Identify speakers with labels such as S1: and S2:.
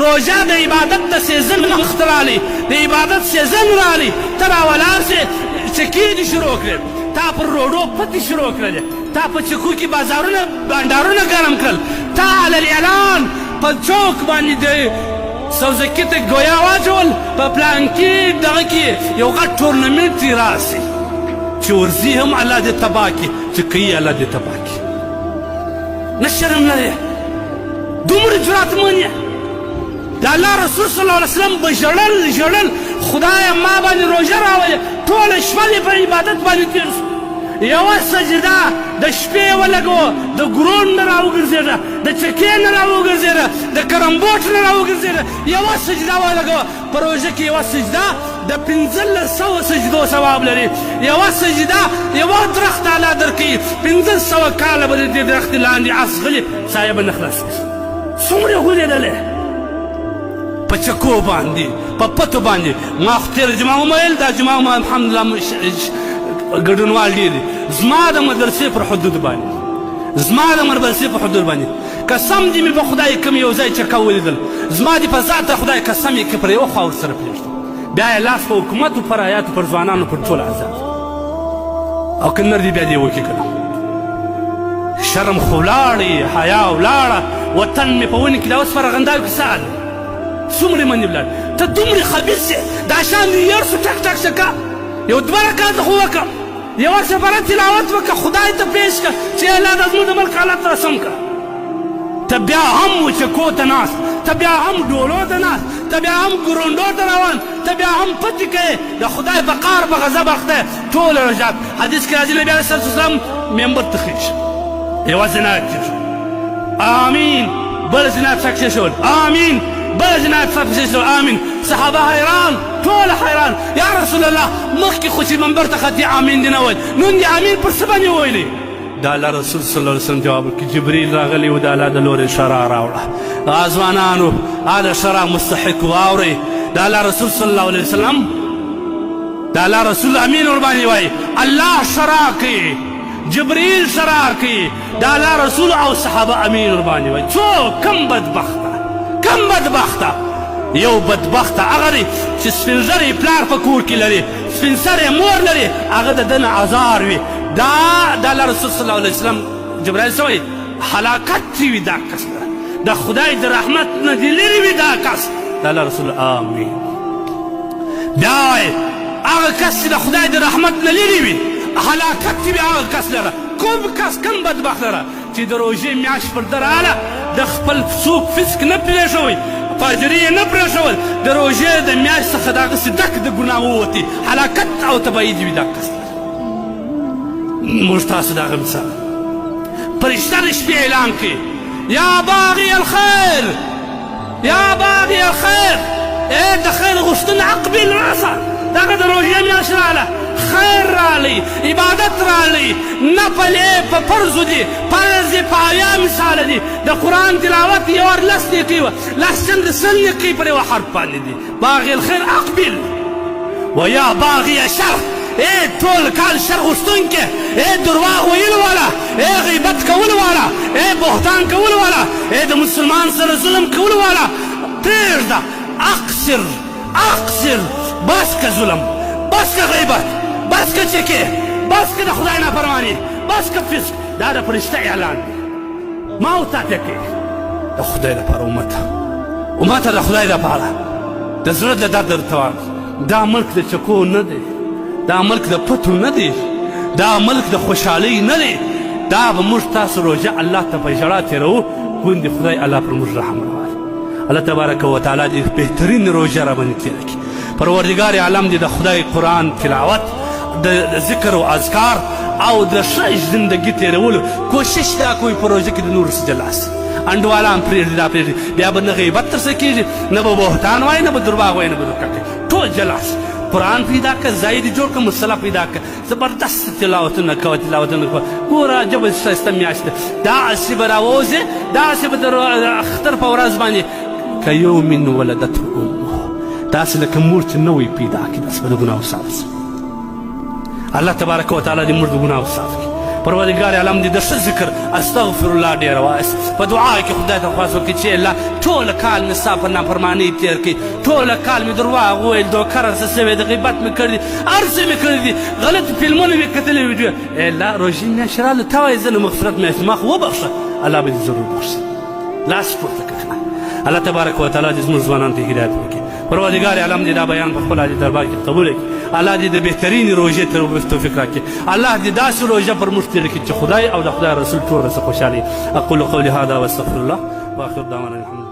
S1: روژه د عبادت د سیزن وخت رالی د عبادت سیزن رالی ته راولاړ سې چکې دې شروع کړې تا پر روډو پتې شروع کړلې تا په چکو کې بازارونه بانډارونه ګرم کړل تا علی الاعلان په چوک باندې د سوزکي ته ګویا واچول په پلانکي دغه کې یو غټ ټورنمنټ یې راسي چې ورځي هم الله دې تباه کړي چې کوي الله دې تباه کړي نه شرم لرې دومره جرأتمن یې د الله رسول صلی الله علیه وسلم به ژړل خدایه ما باندې روژه راولې ټوله شپه دې په عبادت باندې تېر شو یوه سجده د شپې ولګو د ګرون نه راوګرځېده د چکې نه راوګرځېده د کرمبوټ نه راوګرځېده یوه سجده ولګو په روژه کې یوه سجده د 1500 سجدو ثواب لري یوه سجده یوه درخت الله درکوي 1500 کاله به د دې درختې لاندې اصغلي سایه به نه خلاصېږي څومره غولېدلې په چکو باندې په پتو باندې ما خو تېره جمعه ومویل دا جمعه ما الحمدلله ګډونوال ډېر دي زما د مدرسې پر حدود باندې قسم دې مې په خدای کوم یو ځای چکه ولیدل زما دې په ذاته خدای قسم یې که پر یوه خوا ورسره پرېږدم بیا یې لاس په حکومتو پر ایاتو پر ځوانانو پر ټول عذاب او که نر دې بیا دې وکړي که نه شرم خو ولاړې حیا ولاړه وطن مې په ونې کې دا اوس په رغنداو کې څه حال څومره منې ولاړ ته دومره خبیث یې دا شان دې یړ شو ټک ټک شکه یو 2 رکعاته خو وکړه یوه سپاره تلاوت وکړه خدای ته پیش کړه چې الله دا زموږ د ملک حالت را سم کړه ته بیا هم وچکو ته ناست ته بیا هم ډولو ته ناست ته بیا هم ګروندو ته روان ته بیا هم پتې کوې د خدای په قهر په غضب اخته ټول رجات حدیث کې راځي نبي علیه السلام ممبر ته خېږي یوه جنایت تېر شو آمین بل جنایت سکسې شول آمین بل جنایت سکسې شول آمین صحابه حیران ټول حیران یا رسول الله مخکې خو چې منبر ته ختې آمین دې نه ویل نن دې آمین پر څه باندې وویلې د الله رسول صلی الله علیه وسلم جواب وکړي جبریل راغلی و د الله د لورې شرع راوړه ځوانانو هغه شرع مستحق واورئ د الله رسول صلی الله علیه وسلم د الله رسول امین ورباندې وایي الله شرع کوي جبریل شرع کوي د الله رسول او صحابه امین ورباندې وایي څوک کم بدبخته یو بدبخته هغه دی چې سپین زری پلار په کور کې لري سپین سری مور لري هغه د ده نه ازار وي دا د الله رسول صلی الله علیه وسلم جبرائیل څه وایي هلاکت چې وي دا کس د خدای د رحمت نه دې لرې وي دا کس د الله رسول آمین بیا وایي هغه کس چې د خدای د رحمت نه لرې وي هلاکت چې وي هغه کس لره کوم کس کم بدبخت لره چې د روژې میاشت پر ده راغله د خپل څوک فسق نه پرېښوی فاجري یې نه پرېښول د روژې د میاشت څخه د هغسې ډک د ګناه ووتې هلاکت او تباهي دې وي دا کس موږ تاسو د هغه مثال فرشته د شپې اعلان کوي یا باغي الخیر ای د خیر غوښتنه اقبل راسه دغه د روژې میاشت راغله خیر رالی عبادت رالی نفل یې په فرضو دي فرض یې په اویا مثاله دي د قرآن تلاوت یو ور 10 دقیقې وه 10 چنده 100 دقیقې پر یوه حرف باندې دي باغي الخیر اقبل و یا باغي شر ای ټول کال شر غوښتونکې ای درواغ ویلو والا ای غیبت کولو والا ای بهتان کولو والا ای د مسلمان سره ظلم کولو والا پرېږده اقصر بس که ظلم بس که غیبت بس که چکې بس که د خدای نافرماني بس که فسق دا د فرشته اعلان دی ما او تا ته کوي د خدای لپاره امته د خدای لپاره د زړه د درد درته وایم دا ملک د چکو نه دی دا ملک د پتو نه دی دا ملک د خوشحالۍ نه دی دا به موږ تاسو روژه الله ته په ژړا تېروو ګوندې خدای الله پر موږ رحم راوړي الله تبارک وتعالی دې بهترین روژه راباندې تېره کړي پروردگار عالم دې د خدای قرآن تلاوت د ذکر و اذکار او د ښه زندګي تېرولو کوشش دا کوئ په روژه کې د نورو څه جلاس انډوالان پرېږدي دا پرېږدي بیا به نه غیبت ترسره کېږي نه به بهتان وایي نه به درواغ وایي نه به دوکه کوي ټول جلاس قرآن پیدا کړه ځای دې جوړ کړه مصله پیدا کړه زبردست تلاوتونه کوه ګوره عجبه ښایسته میاشت ده داسې به راووځې داسې به د اختر په ورځ باندې که یوم ولدته امه داسې لکه مور چې نوی پیدا کړي داسې به د ګناهو صاف شي الله تبارک وتعالی دې موږ د ګناهو صاف کړي پروردګار عالم دې د ښه ذکر استغفر الله ډېره وایاست په دعا کې خدای ته خواست وکړي چې الله ټوله کال مې ستا په نافرمانۍ تېر کړي ټوله کال مې درواغ وویل دوکه راسه سوې د غیبت مې کړي دي هر څه مې کړي دي غلط فلمونه مې کتلي ویډیو الله روژې میاشت راله تا وایې زه نه مغفرت میاشت ما خو وبخښه الله به دې ضرور بخښي لاس پورته کړه الله تبارک وتعالی دې زموږ ځوانانو ته هدایت وکړي پروردګار عالم دې دا بیان په خپل عاجز دربار کې قبول کړي الله دې د بهترینې روژې توفیق راکړي الله دې داسې روژه پر موږ تېره کړي چې خدای او د خدای رسول ټول رسه خوشحالي اقول قولي هذا واستغفر الله واخر دعوانا الحمد